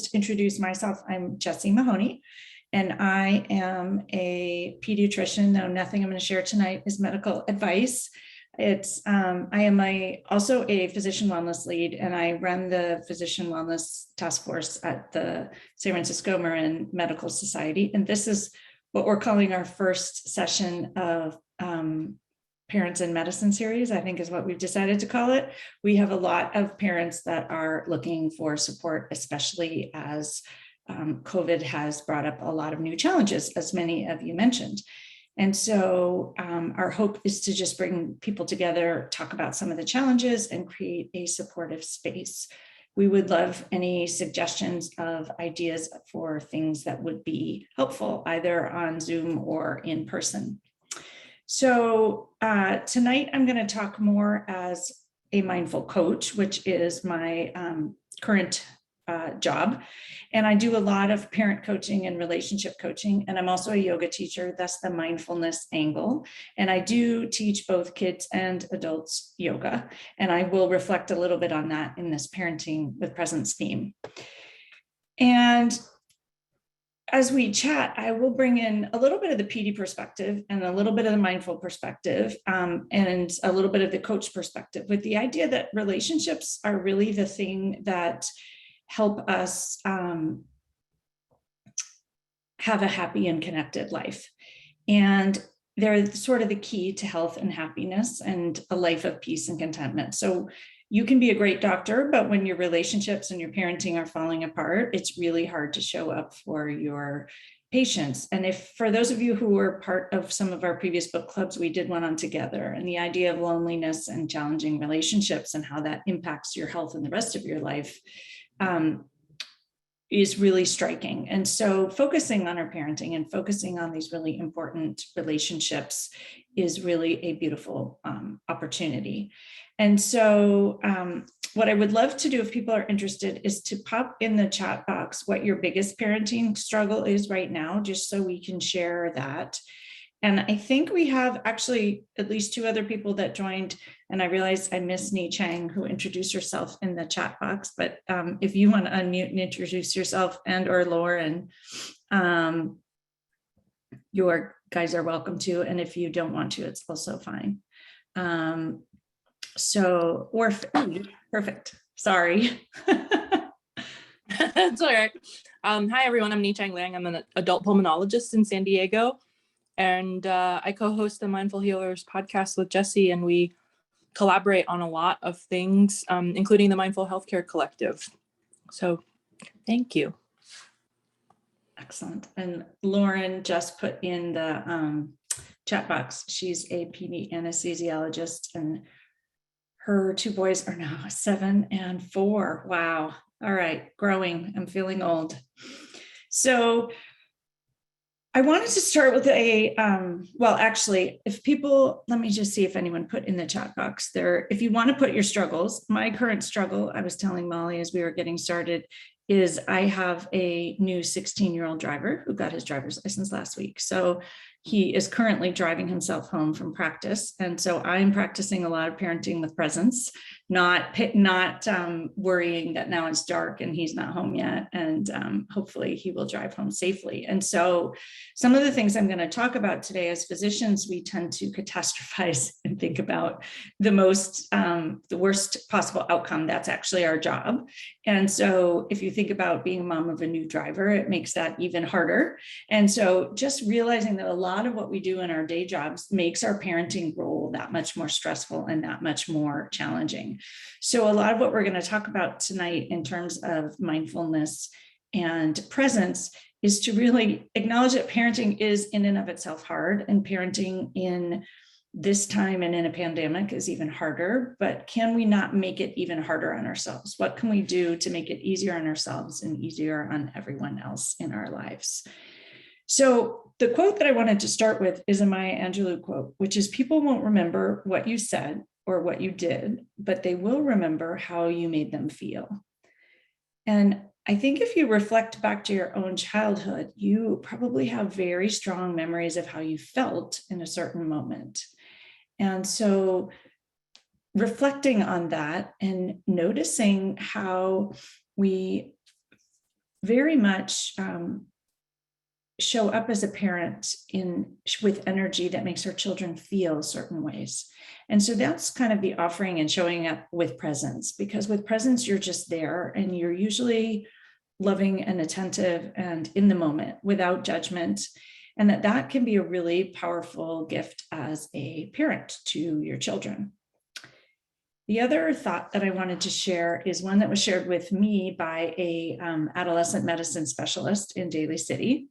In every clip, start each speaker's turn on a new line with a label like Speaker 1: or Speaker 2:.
Speaker 1: just introduce myself. I'm Jessie Mahoney, and I am a pediatrician, though nothing I'm going to share tonight is medical advice. I am also a physician wellness lead, and I run the physician wellness task force at the San Francisco Marin Medical Society. And this is what we're calling our first session of Parents in Medicine series, I think is what we've decided to call it. We have a lot of parents that are looking for support, especially as COVID has brought up a lot of new challenges, as many of you mentioned. And so our hope is to just bring people together, talk about some of the challenges, and create a supportive space. We would love any suggestions of ideas for things that would be helpful, either on Zoom or in person. So tonight I'm going to talk more as a mindful coach, which is my current job. And I do a lot of parent coaching and relationship coaching. And I'm also a yoga teacher. That's the mindfulness angle. And I do teach both kids and adults yoga. And I will reflect a little bit on that in this parenting with presence theme. And as we chat, I will bring in a little bit of the PD perspective and a little bit of the mindful perspective and a little bit of the coach perspective, with the idea that relationships are really the thing that help us have a happy and connected life. And they're sort of the key to health and happiness and a life of peace and contentment. So you can be a great doctor, but when your relationships and your parenting are falling apart, it's really hard to show up for your patients. And if for those of you who were part of some of our previous book clubs, we did one on Together, and the idea of loneliness and challenging relationships and how that impacts your health and the rest of your life is really striking. And so focusing on our parenting and focusing on these really important relationships is really a beautiful opportunity. And so what I would love to do if people are interested is to pop in the chat box what your biggest parenting struggle is right now, just so we can share that. And I think we have actually at least two other people that joined, and I realized I missed Nichon Lang, who introduced herself in the chat box, but if you want to unmute and introduce yourself, and or Lauren, your guys are welcome to, and if you don't want to, it's also fine. Perfect, sorry.
Speaker 2: That's all right. Hi everyone, I'm Nichon Lang. I'm an adult pulmonologist in San Diego. And I co-host the Mindful Healers podcast with Jessie, and we collaborate on a lot of things, including the Mindful Healthcare Collective. So thank you.
Speaker 1: Excellent. And Lauren just put in the chat box. She's a PD anesthesiologist, and her two boys are now 7 and 4. Wow. All right. Growing. I'm feeling old. So I wanted to start with well, actually, let me just see if anyone put in the chat box there. If you want to put your struggles, my current struggle, I was telling Molly as we were getting started, is I have a new 16-year-old driver who got his driver's license last week. So he is currently driving himself home from practice. And so I'm practicing a lot of parenting with presence, not worrying that now it's dark and he's not home yet. And hopefully he will drive home safely. And so some of the things I'm going to talk about today, as physicians, we tend to catastrophize and think about the worst possible outcome. That's actually our job. And so if you think about being a mom of a new driver, it makes that even harder. And so just realizing that a lot of what we do in our day jobs makes our parenting role that much more stressful and that much more challenging. So a lot of what we're going to talk about tonight in terms of mindfulness and presence is to really acknowledge that parenting is in and of itself hard, and parenting in this time and in a pandemic is even harder, but can we not make it even harder on ourselves? What can we do to make it easier on ourselves and easier on everyone else in our lives? So the quote that I wanted to start with is a Maya Angelou quote, which is, people won't remember what you said or what you did, but they will remember how you made them feel. And I think if you reflect back to your own childhood, you probably have very strong memories of how you felt in a certain moment. And so reflecting on that and noticing how we very much show up as a parent with energy that makes our children feel certain ways. And so that's kind of the offering and showing up with presence, because with presence, you're just there and you're usually loving and attentive and in the moment without judgment. And that can be a really powerful gift as a parent to your children. The other thought that I wanted to share is one that was shared with me by a adolescent medicine specialist in Daly City.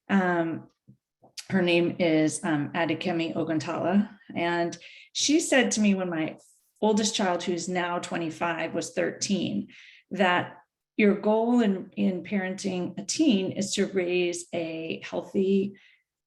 Speaker 1: Her name is Adekemi Oguntala. And she said to me when my oldest child, who's now 25, was 13, that your goal in parenting a teen is to raise a healthy,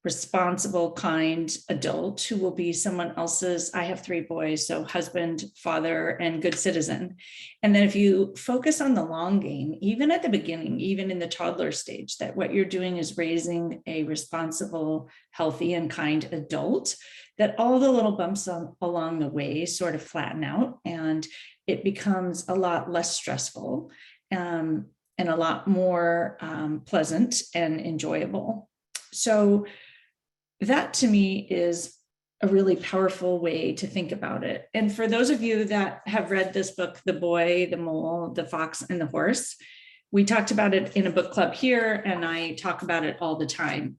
Speaker 1: responsible, kind adult who will be someone else's, I have 3 boys, so husband, father, and good citizen. And then if you focus on the long game, even at the beginning, even in the toddler stage, that what you're doing is raising a responsible, healthy, and kind adult, that all the little bumps along the way sort of flatten out and it becomes a lot less stressful and a lot more pleasant and enjoyable. So that to me is a really powerful way to think about it. And for those of you that have read this book, The Boy, the Mole, the Fox, and the Horse, we talked about it in a book club here, and I talk about it all the time.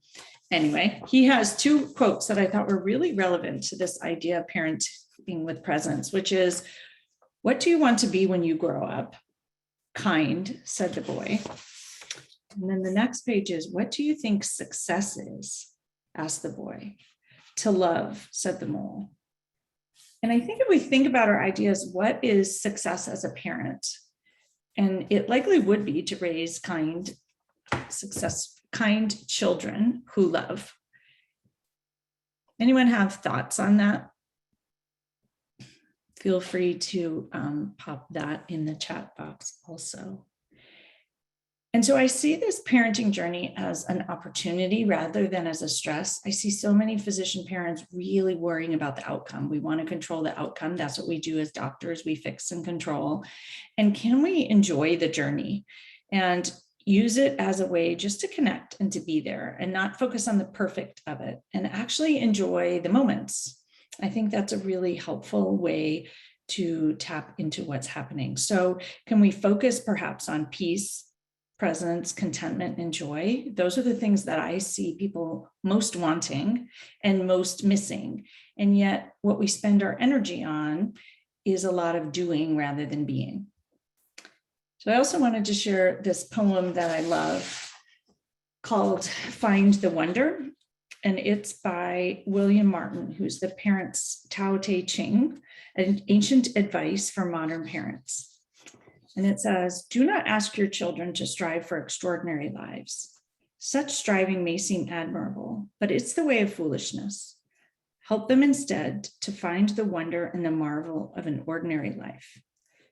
Speaker 1: Anyway, he has 2 quotes that I thought were really relevant to this idea of parenting with presence, which is, "What do you want to be when you grow up?" "Kind," said the boy. And then the next page is, "What do you think success is?" asked the boy. "To love," said the mole. And I think if we think about our ideas, what is success as a parent? And it likely would be to raise kind children who love. Anyone have thoughts on that? Feel free to pop that in the chat box also. And so I see this parenting journey as an opportunity rather than as a stress. I see so many physician parents really worrying about the outcome. We want to control the outcome. That's what we do as doctors. We fix and control. And can we enjoy the journey and use it as a way just to connect and to be there and not focus on the perfect of it and actually enjoy the moments? I think that's a really helpful way to tap into what's happening. So can we focus perhaps on peace, presence, contentment, and joy? Those are the things that I see people most wanting and most missing. And yet what we spend our energy on is a lot of doing rather than being. So I also wanted to share this poem that I love called Find the Wonder. And it's by William Martin, who's the parents' Tao Te Ching, an ancient advice for modern parents. And it says, "Do not ask your children to strive for extraordinary lives. Such striving may seem admirable, but it's the way of foolishness. Help them instead to find the wonder and the marvel of an ordinary life.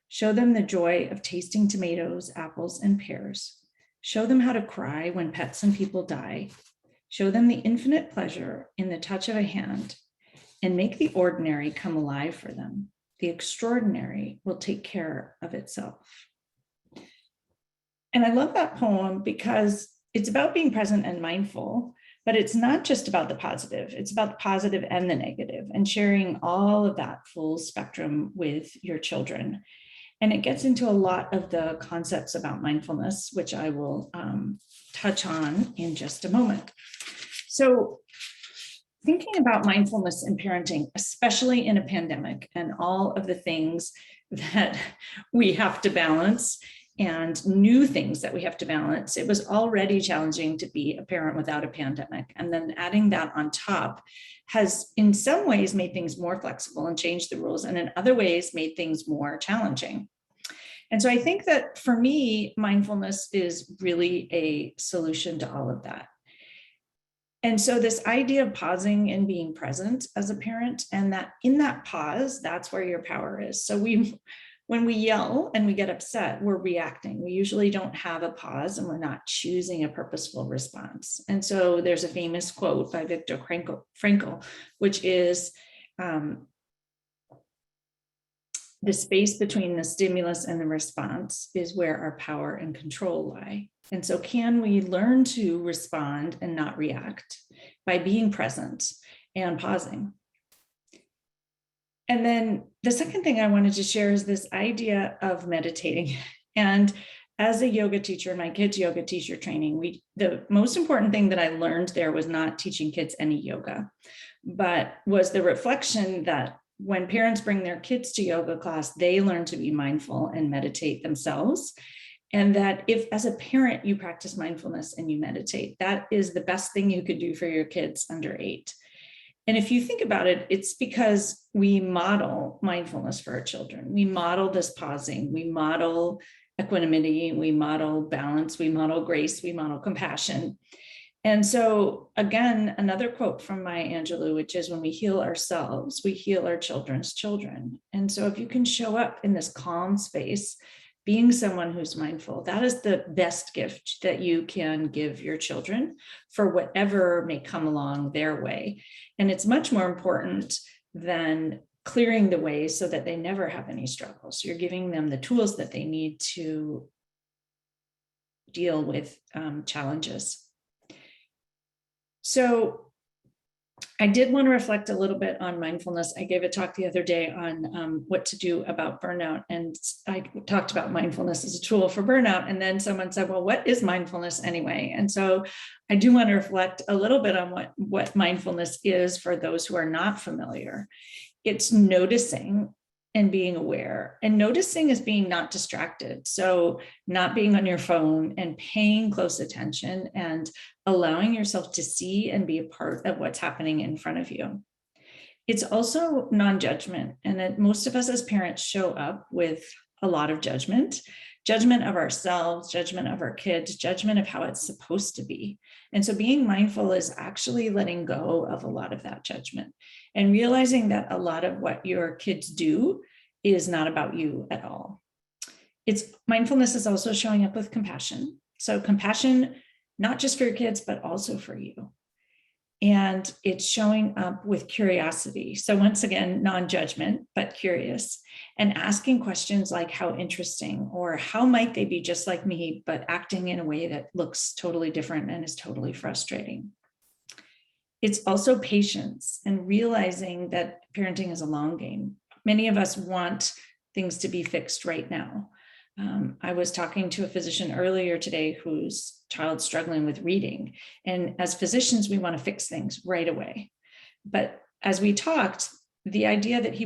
Speaker 1: Show them the joy of tasting tomatoes, apples, and pears. Show them how to cry when pets and people die. Show them the infinite pleasure in the touch of a hand, and make the ordinary come alive for them. The extraordinary will take care of itself." And I love that poem because it's about being present and mindful, but it's not just about the positive. It's about the positive and the negative, and sharing all of that full spectrum with your children. And it gets into a lot of the concepts about mindfulness, which I will touch on in just a moment. So thinking about mindfulness in parenting, especially in a pandemic and all of the things that we have to balance and new things that we have to balance, it was already challenging to be a parent without a pandemic. And then adding that on top has in some ways made things more flexible and changed the rules, and in other ways made things more challenging. And so I think that for me, mindfulness is really a solution to all of that. And so this idea of pausing and being present as a parent, and that in that pause, that's where your power is. So when we yell and we get upset, we're reacting. We usually don't have a pause and we're not choosing a purposeful response. And so there's a famous quote by Viktor Frankl, which is, The space between the stimulus and the response is where our power and control lie. And so can we learn to respond and not react by being present and pausing? And then the second thing I wanted to share is this idea of meditating. And as a yoga teacher, my kids' yoga teacher training, the most important thing that I learned there was not teaching kids any yoga, but was the reflection that when parents bring their kids to yoga class, they learn to be mindful and meditate themselves. And that if, as a parent, you practice mindfulness and you meditate, that is the best thing you could do for your kids under 8. And if you think about it, it's because we model mindfulness for our children. We model this pausing, we model equanimity, we model balance, we model grace, we model compassion. And so again, another quote from Maya Angelou, which is, when we heal ourselves, we heal our children's children. And so if you can show up in this calm space, being someone who's mindful, that is the best gift that you can give your children for whatever may come along their way. And it's much more important than clearing the way so that they never have any struggles. You're giving them the tools that they need to deal with challenges. So I did want to reflect a little bit on mindfulness. I gave a talk the other day on what to do about burnout. And I talked about mindfulness as a tool for burnout. And then someone said, well, what is mindfulness anyway? And so I do want to reflect a little bit on what mindfulness is for those who are not familiar. It's noticing and being aware. And noticing is being not distracted. So not being on your phone and paying close attention and allowing yourself to see and be a part of what's happening in front of you. It's also non-judgment. And that most of us as parents show up with a lot of judgment of ourselves, judgment of our kids, judgment of how it's supposed to be. And so being mindful is actually letting go of a lot of that judgment and realizing that a lot of what your kids do is not about you at all. Mindfulness is also showing up with compassion. So compassion, not just for your kids, but also for you. And it's showing up with curiosity. So once again, non-judgment, but curious, and asking questions like, how interesting, or how might they be just like me, but acting in a way that looks totally different and is totally frustrating. It's also patience and realizing that parenting is a long game. Many of us want things to be fixed right now. I was talking to a physician earlier today whose child's struggling with reading. And as physicians, we want to fix things right away. But as we talked, the idea that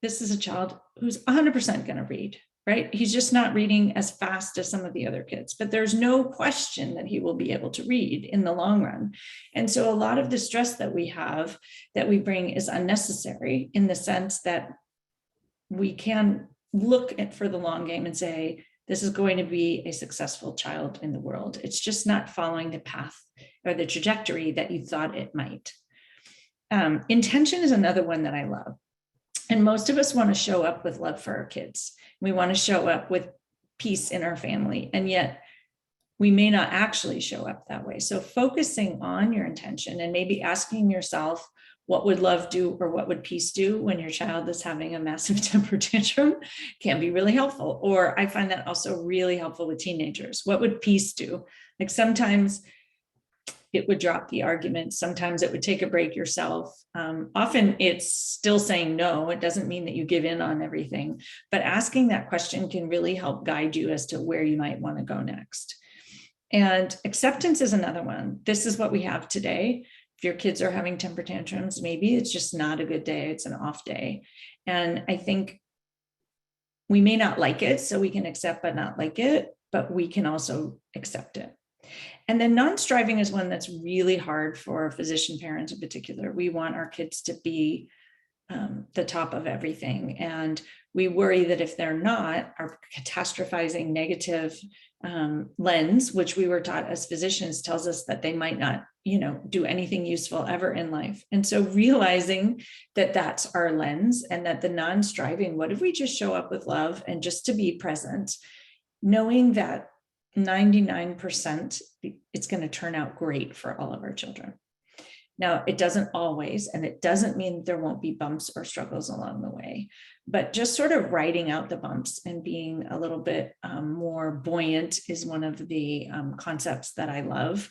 Speaker 1: this is a child who's 100% going to read, right? He's just not reading as fast as some of the other kids, but there's no question that he will be able to read in the long run. And so a lot of the stress that we have, that we bring, is unnecessary in the sense that we can look at for the long game and say, this is going to be a successful child in the world. It's just not following the path or the trajectory that you thought it might. Intention is another one that I love. And most of us want to show up with love for our kids. We want to show up with peace in our family, and yet we may not actually show up that way. So focusing on your intention and maybe asking yourself, what would love do, or what would peace do when your child is having a massive temper tantrum, can be really helpful. Or I find that also really helpful with teenagers. What would peace do? Like sometimes it would drop the argument. Sometimes it would take a break yourself. Often it's still saying no. It doesn't mean that you give in on everything, but asking that question can really help guide you as to where you might want to go next. And acceptance is another one. This is what we have today. If your kids are having temper tantrums, maybe it's just not a good day. It's an off day. And I think we may not like it, so we can accept but not like it, but we can also accept it. And then non-striving is one that's really hard for physician parents in particular. We want our kids to be the top of everything. And we worry that if they're not, our catastrophizing negative lens, which we were taught as physicians, tells us that they might not, do anything useful ever in life. And so realizing that that's our lens, and that the non-striving, what if we just show up with love and just to be present, knowing that 99% it's going to turn out great for all of our children. Now, it doesn't always, and it doesn't mean there won't be bumps or struggles along the way, but just sort of writing out the bumps and being a little bit more buoyant is one of the concepts that I love,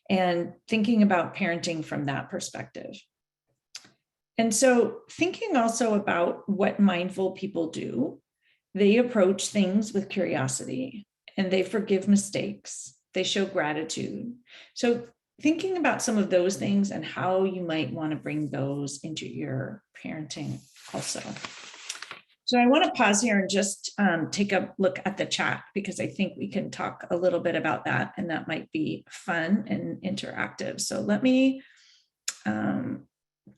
Speaker 1: and thinking about parenting from that perspective. And so thinking also about what mindful people do, they approach things with curiosity and they forgive mistakes. They show gratitude. So thinking about some of those things and how you might want to bring those into your parenting also. So I want to pause here and just take a look at the chat, because I think we can talk a little bit about that, and that might be fun and interactive. So let me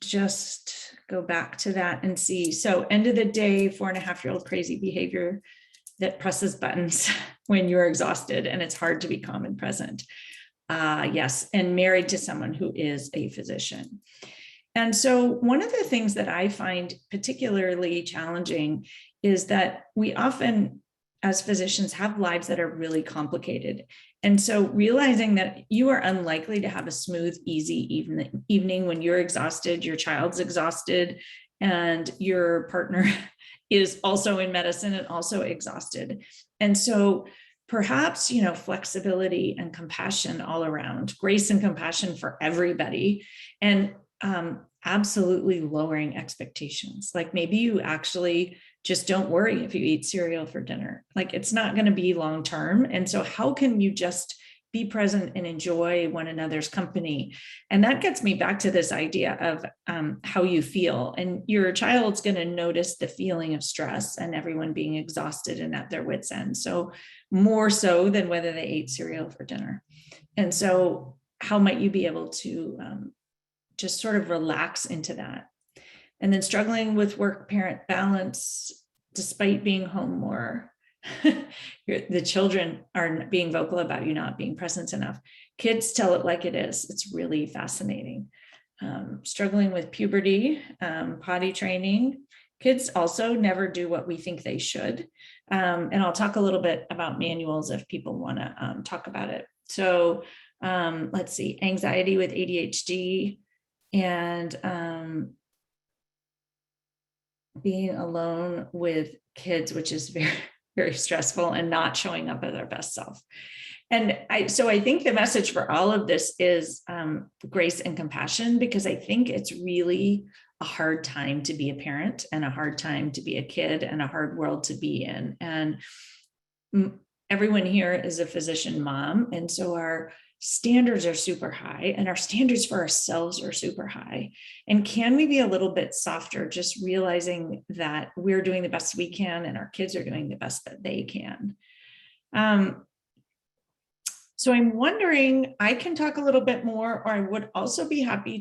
Speaker 1: just go back to that and see. So end of the day, 4.5-year-old crazy behavior that presses buttons when you're exhausted and it's hard to be calm and present. Yes, and married to someone who is a physician. And so one of the things that I find particularly challenging is that we often, as physicians, have lives that are really complicated. And so realizing that you are unlikely to have a smooth, easy evening when you're exhausted, your child's exhausted, and your partner is also in medicine and also exhausted. And so perhaps, flexibility and compassion all around, grace and compassion for everybody, and absolutely lowering expectations. Like maybe you actually just don't worry if you eat cereal for dinner. Like it's not going to be long term. And so how can you just be present and enjoy one another's company? And that gets me back to this idea of how you feel. And your child's going to notice the feeling of stress and everyone being exhausted and at their wits' end. So more so than whether they ate cereal for dinner. And so how might you be able to just sort of relax into that? And then struggling with work-parent balance, despite being home more. The children are being vocal about you not being present enough. Kids tell it like it is. It's really fascinating. Struggling with puberty, potty training. Kids also never do what we think they should. And I'll talk a little bit about manuals if people want to talk about it. So let's see, anxiety with ADHD, and being alone with kids, which is very, very stressful, and not showing up as our best self. And so I think the message for all of this is grace and compassion, because I think it's really a hard time to be a parent and a hard time to be a kid and a hard world to be in. And everyone here is a physician mom. And so our standards are super high, and our standards for ourselves are super high. And can we be a little bit softer, just realizing that we're doing the best we can and our kids are doing the best that they can? So I'm wondering, I can talk a little bit more, or I would also be happy